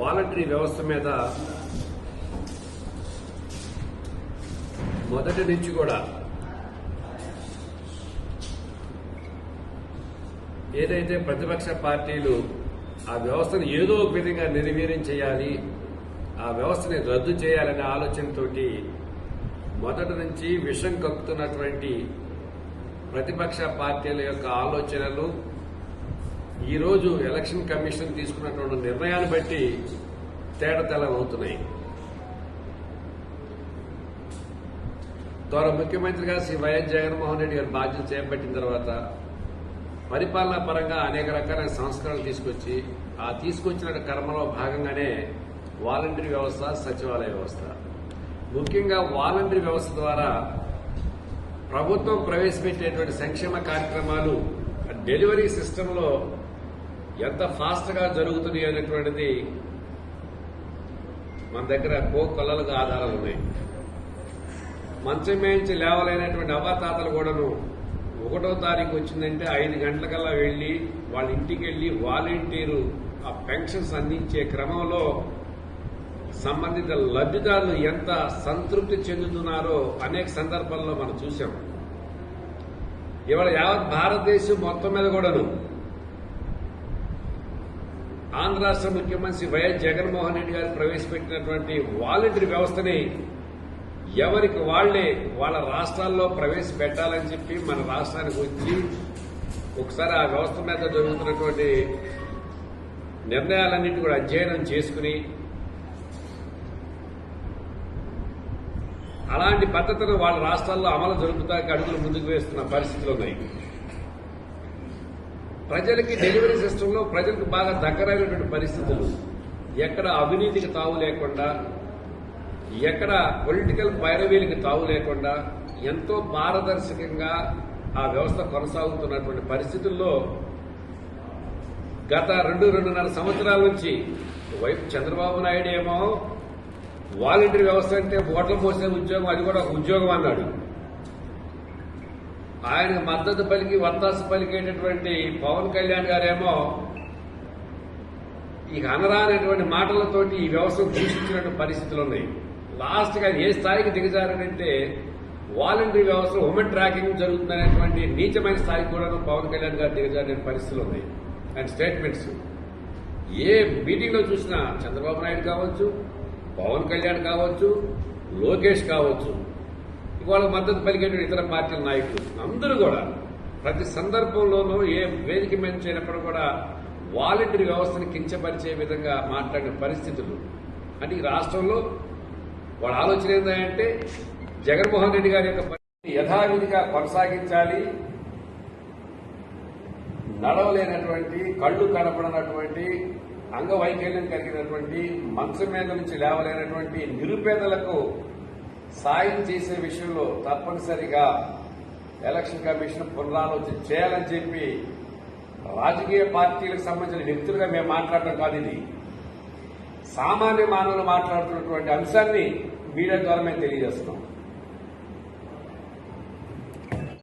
Voluntary వ్యవస్థ మీద మొదటి నుంచి కూడా ఏదైతే ప్రతిపక్ష పార్టీలు ఆ వ్యవస్థను ఏదో ఒక విధంగా నిర్వీర్యం చేయాలి, ఆ వ్యవస్థని రద్దు చేయాలనే ఆలోచనతోటి మొదటి నుంచి విషం కక్కుతున్నటువంటి ప్రతిపక్ష పార్టీల యొక్క ఆలోచనలు ఈరోజు ఎలక్షన్ కమిషన్ తీసుకున్నటువంటి నిర్ణయాన్ని బట్టి తేటతెల్లమవుతున్నాయి. గౌరవ ముఖ్యమంత్రిగా శ్రీ వైఎస్ జగన్మోహన్ రెడ్డి గారు బాధ్యత చేపట్టిన తర్వాత పరిపాలనా పరంగా అనేక రకాలైన సంస్కరణలు తీసుకొచ్చి ఆ తీసుకొచ్చిన కర్మలో భాగంగానే వాలంటరీ వ్యవస్థ, సచివాలయ వ్యవస్థ, ముఖ్యంగా వాలంటరీ వ్యవస్థ ద్వారా ప్రభుత్వం ప్రవేశపెట్టేటువంటి సంక్షేమ కార్యక్రమాలు డెలివరీ సిస్టంలో ఎంత ఫాస్ట్గా జరుగుతున్నాయి అనేటువంటిది మన దగ్గర కొల్లలుగా ఆధారాలు ఉన్నాయి. మంచం మేంచి లేవలేనటువంటి అవ్వాతాతలు కూడాను 1వ తారీఖు వచ్చిందంటే 5 గంటలకల్లా వెళ్లి వాళ్ళ ఇంటికి వెళ్లి వాలంటీరు ఆ పెన్షన్స్ అందించే క్రమంలో సంబంధిత లబ్ధిదారులు ఎంత సంతృప్తి చెందుతున్నారో అనేక సందర్భాల్లో మనం చూసాం. ఇవాళ యావత్ భారతదేశం మొత్తం మీద కూడాను ఆంధ్ర రాష్ట్ర ముఖ్యమంత్రి వైఎస్ జగన్మోహన్ రెడ్డి గారు ప్రవేశపెట్టినటువంటి వాలంటరీ వ్యవస్థని ఎవరికి వాళ్లే వాళ్ళ రాష్ట్రాల్లో ప్రవేశపెట్టాలని చెప్పి మన రాష్ట్రానికి వచ్చి ఒకసారి ఆ వ్యవస్థ మీద జరుగుతున్నటువంటి నిర్ణయాలన్నింటినీ కూడా అధ్యయనం చేసుకుని అలాంటి పద్ధతులు వాళ్ళ రాష్ట్రాల్లో అమలు జరుపుతానికి అడుగులు ముందుకు వేస్తున్న పరిస్థితులు ఉన్నాయి. ప్రజలకి డెలివరీ సిస్టంలో ప్రజలకు బాగా దగ్గరైనటువంటి పరిస్థితులు, ఎక్కడ అవినీతికి తావు లేకుండా, ఎక్కడ పొలిటికల్ పైరవీలకు తావు లేకుండా ఎంతో పారదర్శకంగా ఆ వ్యవస్థ కొనసాగుతున్నటువంటి పరిస్థితుల్లో గత 2-2.5 సంవత్సరాల నుంచి వైపు చంద్రబాబు నాయుడు ఏమో వాలంటరీ వ్యవస్థ అంటే ఓట్ల మోసే ఉద్యోగం, అది కూడా ఒక ఉద్యోగం అన్నాడు. ఆయనకు మద్దతు పలికి వత్తాసు పలికేటటువంటి పవన్ కళ్యాణ్ గారేమో ఇక అనరానటువంటి మాటలతోటి ఈ వ్యవస్థను దూషించినటువంటి పరిస్థితులు ఉన్నాయి. లాస్ట్ గా ఏ స్థాయికి దిగజారంటే వాలంటరీ వ్యవస్థలో ఉమెన్ ట్రాకింగ్ జరుగుతుందనేటువంటి నీచమైన స్థాయికి కూడా పవన్ కళ్యాణ్ గారు దిగజారిన పరిస్థితులు ఉన్నాయి. అండ్ స్టేట్మెంట్స్ ఏ మీటింగ్ లో చూసినా చంద్రబాబు నాయుడు కావచ్చు, పవన్ కళ్యాణ్ కావచ్చు, లోకేష్ కావచ్చు, వాళ్ళకు మద్దతు పలికేటువంటి ఇతర పార్టీల నాయకులు అందరూ కూడా ప్రతి సందర్భంలోనూ ఏ వేదిక మీద చేయనప్పుడు కూడా వాలంటరీ వ్యవస్థను కించపరిచే విధంగా మాట్లాడిన పరిస్థితులు. అంటే ఈ రాష్ట్రంలో వాళ్ళ ఆలోచన ఏంటంటే జగన్మోహన్ రెడ్డి గారి యొక్క పరిస్థితి యథావిధిగా కొనసాగించాలి, నడవలేనటువంటి, కళ్ళు కనపడనటువంటి, అంగవైకల్యం కలిగినటువంటి, మంచం మీద నుంచి లేవలేనటువంటి నిరుపేదలకు సాయం చేసే విషయంలో తప్పనిసరిగా ఎలక్షన్ కమిషన్ పునరాలోచన చేయాలని చెప్పి రాజకీయ పార్టీలకు సంబంధించిన వ్యక్తులుగా మేము మాట్లాడటం కాదు, ఇది సామాన్య మానవులు మాట్లాడుతున్నటువంటి అంశాన్ని మీడియా ద్వారా మేము తెలియజేస్తున్నాం.